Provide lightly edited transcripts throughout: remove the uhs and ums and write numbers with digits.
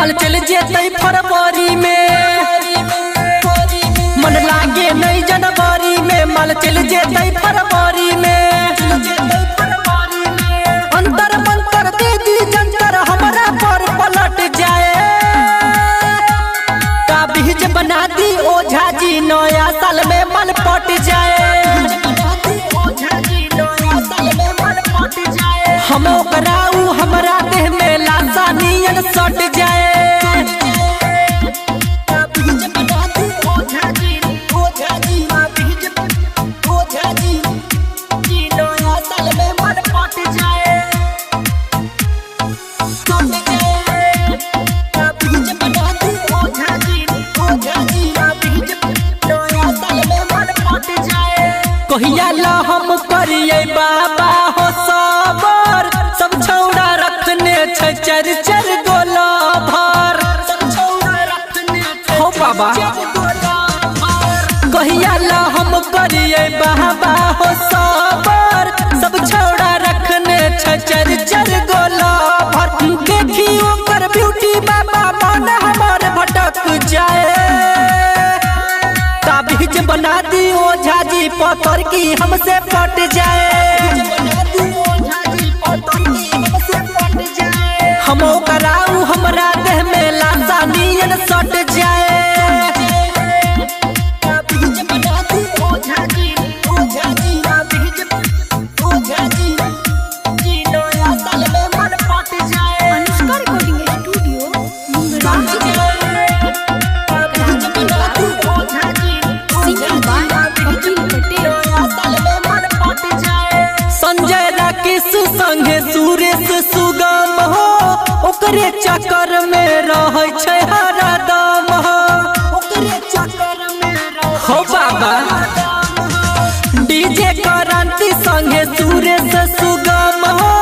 माल चल जेतै फरवरी में, मन लागे नहीं जनवरी में, माल चल जेतै फरवरी में। अंतर मंतर दे दी जंतर हमरा पर पलट जाए, ताबीज बना दी ओझा जी नया साल में मन पट जाए। हम कराऊ हमरा देह में लाशा नियन सट जाए। कहिया ला हम करिए बाबा हो सबर, सब छौड़ा रखने छै चार चार गोला भर हो बाबा। कहिया ला हम करिए बाबा हो सबर, सब छौड़ा रखने छै चार चार गोला भर। देखी ओकर ब्यूटी बाबा मन हमार भटक जाए, ताबीज बना दी ओझा जी पत्थर की हमसे पट जाए। हम कराऊ हमरा देह में लाशा नियन सट जाए। संजय राकेश संगे सुरेश सुगम हो, ओकरे चक्कर में रहे छै हरदम हो बाबा। डीजे क्रांति संगे सुरेश सुगम हो,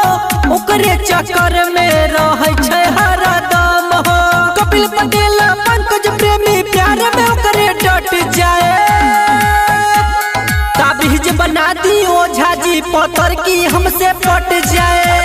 ओकरे चक्कर में रहे छै हरदम हो। कपिल पटेल पंकज प्रेमी प्यार में ओकरे डट जाए, ताबीज बना दी ओझा जी पत्थर की हमसे पट जाए।